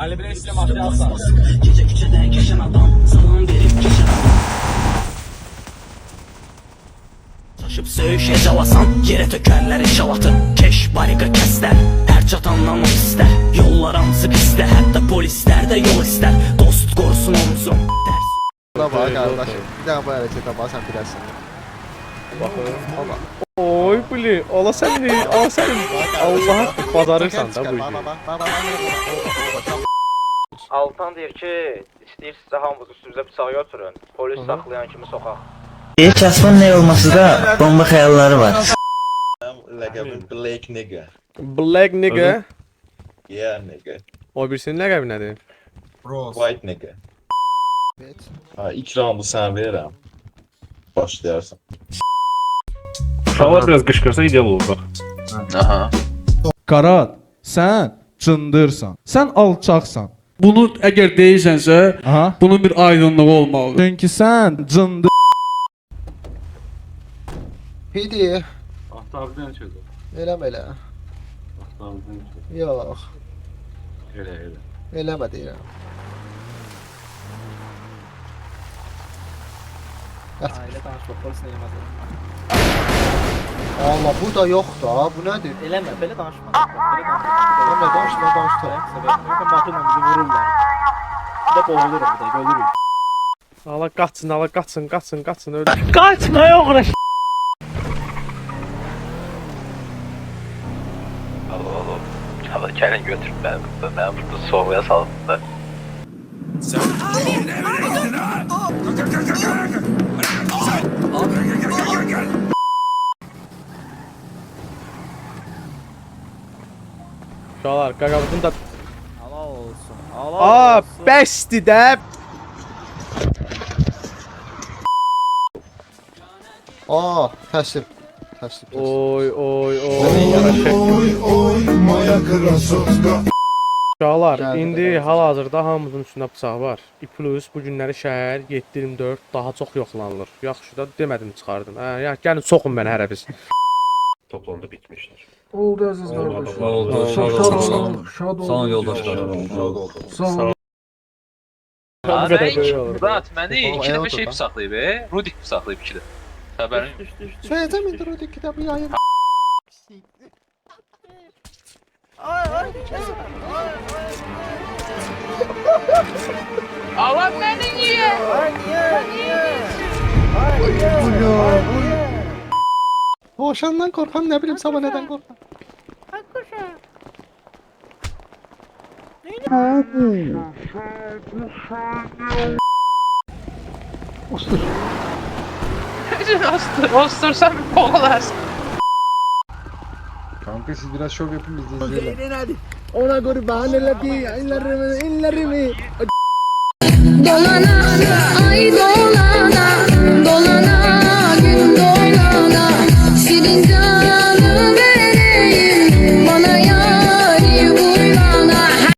Ali Bey size madde alsan. Taşıp söyüşe cavasan, yere tökerler eşavatı. Keş barika kesler, her çatanlamak ister. Yollar amsık ister, hatta polisler de yol ister. Dost korusun omzum. Buna bak kardeşim. Bir daha bu harekete bak sen bilersin. Oy bili, ola sen değil, ola sen. Allah bacarırsan da bu işi. Altan deyir ki, istəyirsinizsə hamınız üstünüzə bıçağı götürün. Polis saxlayan kimi sokaq. Bir kasmanın ne olması da bomba hayalleri var. Lakabım Black Nigga. Black nigga. Yeah nigga. O birisinin ləqəbi nədir? White Nigga. Evet. Ha, ilk roundu sen verirəm. Başlayarsın. Uşaqlar biraz qışqırsa ideal olur bax. Aha. Qarat, sən cındırsan. Sən alçaqsan. Bunu əgər deyirsənsə, Aha. bunun bir aydınlığı olmalıdır. Çünki sən cındır. Pidi. Ahtabdan çıxdı. Eləmə. Ahtabdan çıxdı. Yox. Elə. Eləmə deyirəm. Aile danışmaq polislə eləməz. Allah bu da yox da. Bu nədir? Eləmə, belə danışma. Belə danışma. Eləmə danışma. Səbəb baxırla bizi vururlar. Bir də boğulurum, bir də ölürük. Allah qaçsın, Allah qaçsın, öldür. Kaçma yok. Allah gəlin götür mən burada soğuya saldım da. Uşaqlar, qaqabızın da... Allah olsun. Aa, bəsdir də. Aa, təslim. Oy. Uşaqlar, Gəldi, indi gəldi. hal-hazırda hamımızın üstündə bıçaq var. İplus bu günləri şəhər 7-24 daha çox yoxlanılır. Yaxşı da demədim çıxardım. Hə, ya gəlin soxun məni hərə biz. Toplandı bitmişdir. Oldu əziz qardaş. Oldu. Şad olun. Sağ olun yoldaşlar. Sağ olun. Bu qədər böyük olur. Murat, məni Oğlum, iki dəfə ayağa şey otur, bıçaqlayıb, Rudik bıçaqlayıb iki dəfə. Xəbərin Söyləyəcəm indi o kitabı yayın. Allah məni niyə? Boşandan korkan ne bileyim sabah neden korkan. Ostursan boğularsın. Kanka siz biraz şov yapın biz de izleyelim. Ona kurban ellerimi. Dolana ay